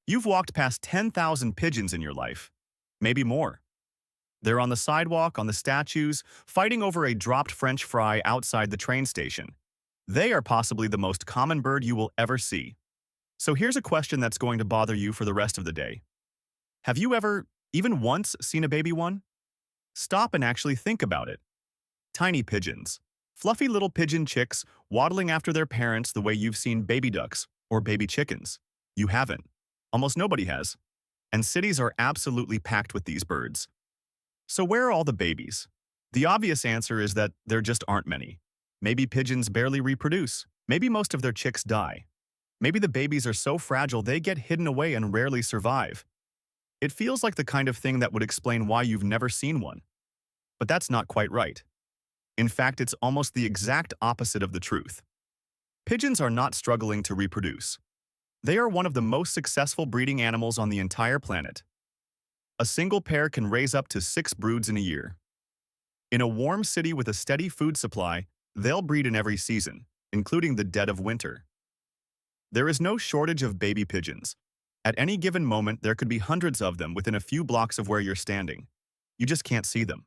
You've walked past 10,000 pigeons in your life, maybe more. They're on the sidewalk, on the statues, fighting over a dropped French fry outside the train station. They are possibly the most common bird you will ever see. So here's a question that's going to bother you for the rest of the day. Have you ever, even once, seen a baby one? Stop and actually think about it. Tiny pigeons. Fluffy little pigeon chicks waddling after their parents the way you've seen baby ducks or baby chickens. You haven't. Almost nobody has. And cities are absolutely packed with these birds. So where are all the babies? The obvious answer is that there just aren't many. Maybe pigeons barely reproduce. Maybe most of their chicks die. Maybe the babies are so fragile they get hidden away and rarely survive. It feels like the kind of thing that would explain why you've never seen one. But that's not quite right. In fact, it's almost the exact opposite of the truth. Pigeons are not struggling to reproduce. They are one of the most successful breeding animals on the entire planet. A single pair can raise up to 6 broods in a year. In a warm city with a steady food supply, they'll breed in every season, including the dead of winter. There is no shortage of baby pigeons. At any given moment, there could be hundreds of them within a few blocks of where you're standing. You just can't see them.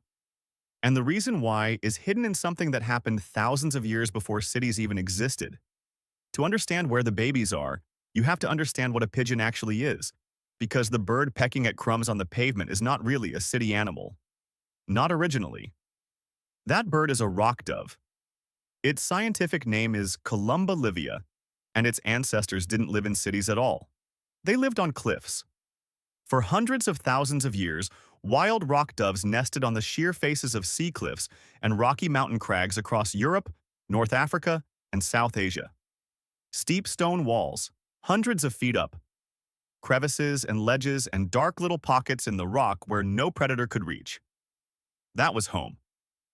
And the reason why is hidden in something that happened thousands of years before cities even existed. To understand where the babies are, you have to understand what a pigeon actually is, because the bird pecking at crumbs on the pavement is not really a city animal. Not originally. That bird is a rock dove. Its scientific name is Columba livia, and its ancestors didn't live in cities at all. They lived on cliffs. For hundreds of thousands of years, wild rock doves nested on the sheer faces of sea cliffs and rocky mountain crags across Europe, North Africa, and South Asia. Steep stone walls, hundreds of feet up, crevices and ledges and dark little pockets in the rock where no predator could reach. That was home.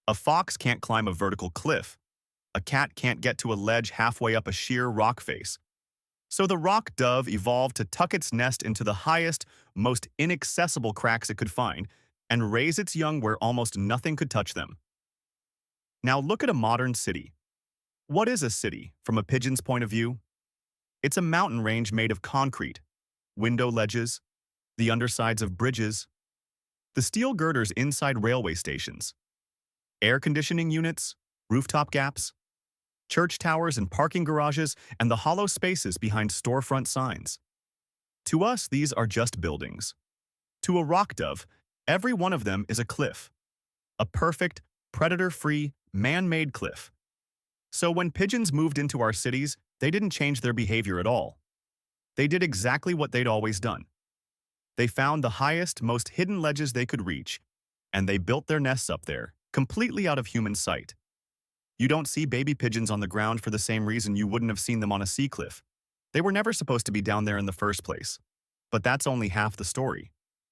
A fox can't climb a vertical cliff. A cat can't get to a ledge halfway up a sheer rock face. So the rock dove evolved to tuck its nest into the highest, most inaccessible cracks it could find and raise its young where almost nothing could touch them. Now look at a modern city. What is a city, from a pigeon's point of view? It's a mountain range made of concrete, window ledges, the undersides of bridges, the steel girders inside railway stations, air conditioning units, rooftop gaps, church towers and parking garages, and the hollow spaces behind storefront signs. To us, these are just buildings. To a rock dove, every one of them is a cliff. A perfect, predator-free, man-made cliff. So when pigeons moved into our cities, they didn't change their behavior at all. They did exactly what they'd always done. They found the highest, most hidden ledges they could reach, and they built their nests up there, completely out of human sight. You don't see baby pigeons on the ground for the same reason you wouldn't have seen them on a sea cliff. They were never supposed to be down there in the first place. But that's only half the story,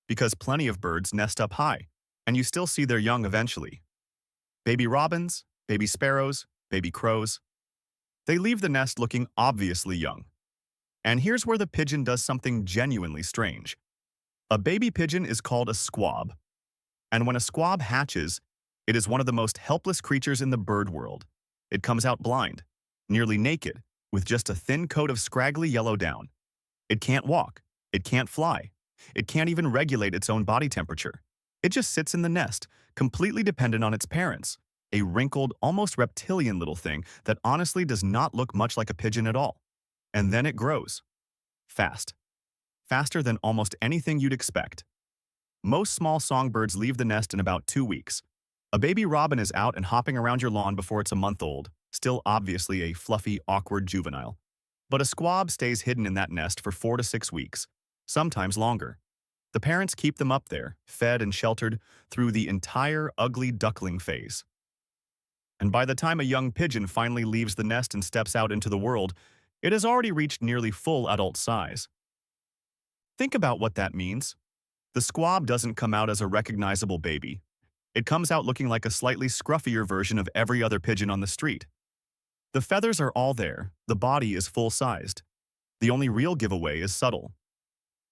because plenty of birds nest up high, and you still see their young eventually. Baby robins, baby sparrows, baby crows. They leave the nest looking obviously young. And here's where the pigeon does something genuinely strange. A baby pigeon is called a squab. And when a squab hatches, it is one of the most helpless creatures in the bird world. It comes out blind, nearly naked, with just a thin coat of scraggly yellow down. It can't walk. It can't fly. It can't even regulate its own body temperature. It just sits in the nest, completely dependent on its parents, a wrinkled, almost reptilian little thing that honestly does not look much like a pigeon at all. And then it grows. Fast. Faster than almost anything you'd expect. Most small songbirds leave the nest in about 2 weeks. A baby robin is out and hopping around your lawn before it's a month old, still obviously a fluffy, awkward juvenile. But a squab stays hidden in that nest for 4 to 6 weeks, sometimes longer. The parents keep them up there, fed and sheltered, through the entire ugly duckling phase. And by the time a young pigeon finally leaves the nest and steps out into the world, it has already reached nearly full adult size. Think about what that means. The squab doesn't come out as a recognizable baby. It comes out looking like a slightly scruffier version of every other pigeon on the street. The feathers are all there, the body is full-sized. The only real giveaway is subtle.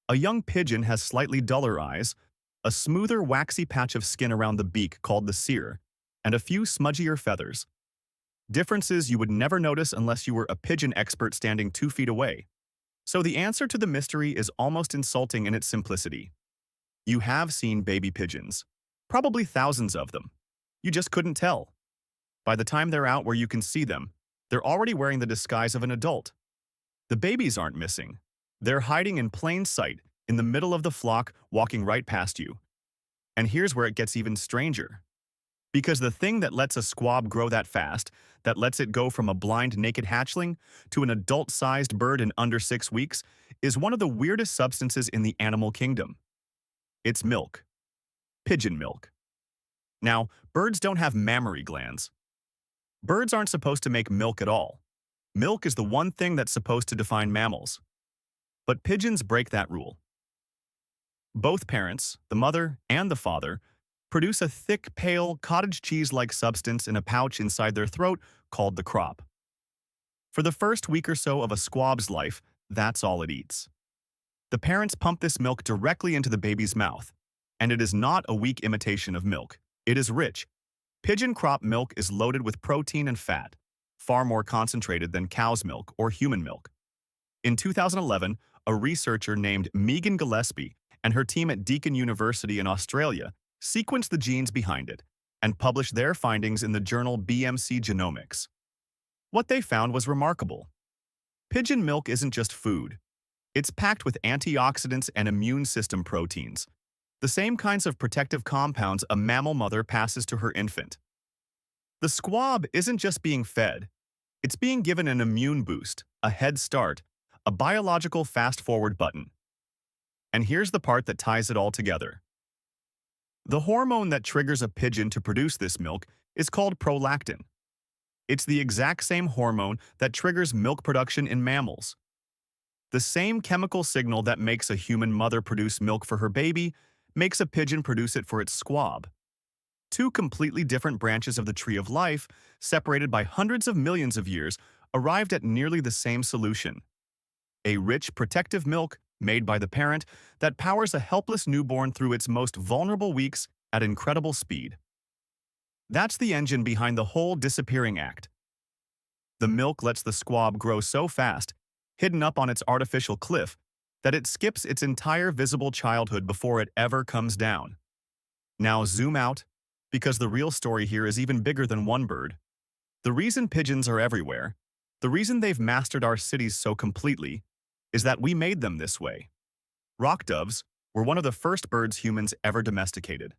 A young pigeon has slightly duller eyes, a smoother waxy patch of skin around the beak called the cere, and a few smudgier feathers. Differences you would never notice unless you were a pigeon expert standing 2 feet away. So the answer to the mystery is almost insulting in its simplicity. You have seen baby pigeons. Probably thousands of them. You just couldn't tell. By the time they're out where you can see them, they're already wearing the disguise of an adult. The babies aren't missing. They're hiding in plain sight, in the middle of the flock, walking right past you. And here's where it gets even stranger. Because the thing that lets a squab grow that fast, that lets it go from a blind naked hatchling to an adult-sized bird in under 6 weeks, is one of the weirdest substances in the animal kingdom. It's milk. Pigeon milk. Now, birds don't have mammary glands. Birds aren't supposed to make milk at all. Milk is the one thing that's supposed to define mammals. But pigeons break that rule. Both parents, the mother and the father, produce a thick, pale, cottage cheese-like substance in a pouch inside their throat called the crop. For the first week or so of a squab's life, that's all it eats. The parents pump this milk directly into the baby's mouth, and it is not a weak imitation of milk. It is rich. Pigeon crop milk is loaded with protein and fat, far more concentrated than cow's milk or human milk. In 2011, a researcher named Megan Gillespie and her team at Deakin University in Australia sequenced the genes behind it and published their findings in the journal BMC Genomics. What they found was remarkable. Pigeon milk isn't just food. It's packed with antioxidants and immune system proteins, the same kinds of protective compounds a mammal mother passes to her infant. The squab isn't just being fed. It's being given an immune boost, a head start, a biological fast-forward button. And here's the part that ties it all together. The hormone that triggers a pigeon to produce this milk is called prolactin. It's the exact same hormone that triggers milk production in mammals. The same chemical signal that makes a human mother produce milk for her baby makes a pigeon produce it for its squab. Two completely different branches of the tree of life, separated by hundreds of millions of years, arrived at nearly the same solution. A rich, protective milk made by the parent that powers a helpless newborn through its most vulnerable weeks at incredible speed. That's the engine behind the whole disappearing act. The milk lets the squab grow so fast, hidden up on its artificial cliff, that it skips its entire visible childhood before it ever comes down. Now zoom out, because the real story here is even bigger than one bird. The reason pigeons are everywhere, the reason they've mastered our cities so completely, is that we made them this way. Rock doves were one of the first birds humans ever domesticated.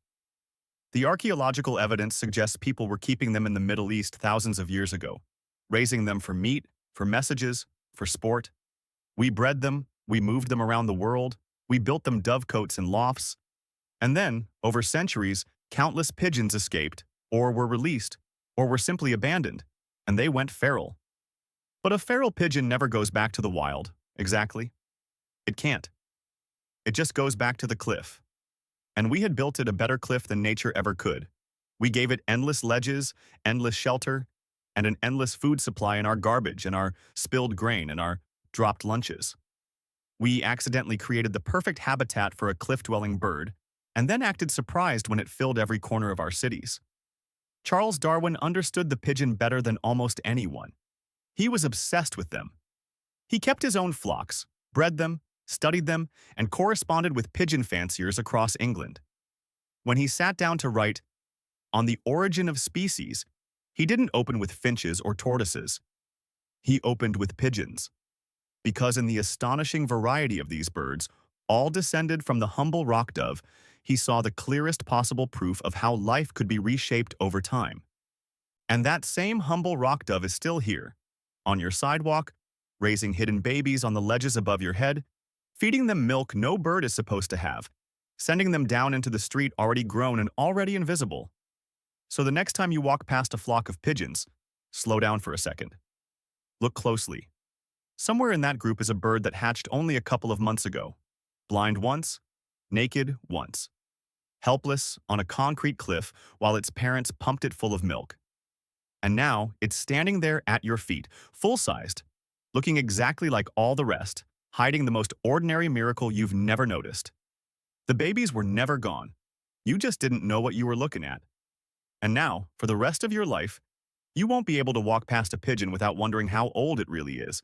The archaeological evidence suggests people were keeping them in the Middle East thousands of years ago, raising them for meat, for messages, for sport. We bred them, we moved them around the world, we built them dovecotes and lofts. And then, over centuries, countless pigeons escaped, or were released, or were simply abandoned, and they went feral. But a feral pigeon never goes back to the wild, exactly. It can't. It just goes back to the cliff. And we had built it a better cliff than nature ever could. We gave it endless ledges, endless shelter, and an endless food supply in our garbage and our spilled grain and our dropped lunches. We accidentally created the perfect habitat for a cliff-dwelling bird, and then acted surprised when it filled every corner of our cities. Charles Darwin understood the pigeon better than almost anyone. He was obsessed with them. He kept his own flocks, bred them, studied them, and corresponded with pigeon fanciers across England. When he sat down to write On the Origin of Species, he didn't open with finches or tortoises. He opened with pigeons. Because in the astonishing variety of these birds, all descended from the humble rock dove, he saw the clearest possible proof of how life could be reshaped over time. And that same humble rock dove is still here, on your sidewalk, raising hidden babies on the ledges above your head, feeding them milk no bird is supposed to have, sending them down into the street already grown and already invisible. So the next time you walk past a flock of pigeons, slow down for a second. Look closely. Somewhere in that group is a bird that hatched only a couple of months ago. Blind once, naked once. Helpless on a concrete cliff while its parents pumped it full of milk. And now it's standing there at your feet, full-sized, looking exactly like all the rest, hiding the most ordinary miracle you've never noticed. The babies were never gone. You just didn't know what you were looking at. And now, for the rest of your life, you won't be able to walk past a pigeon without wondering how old it really is.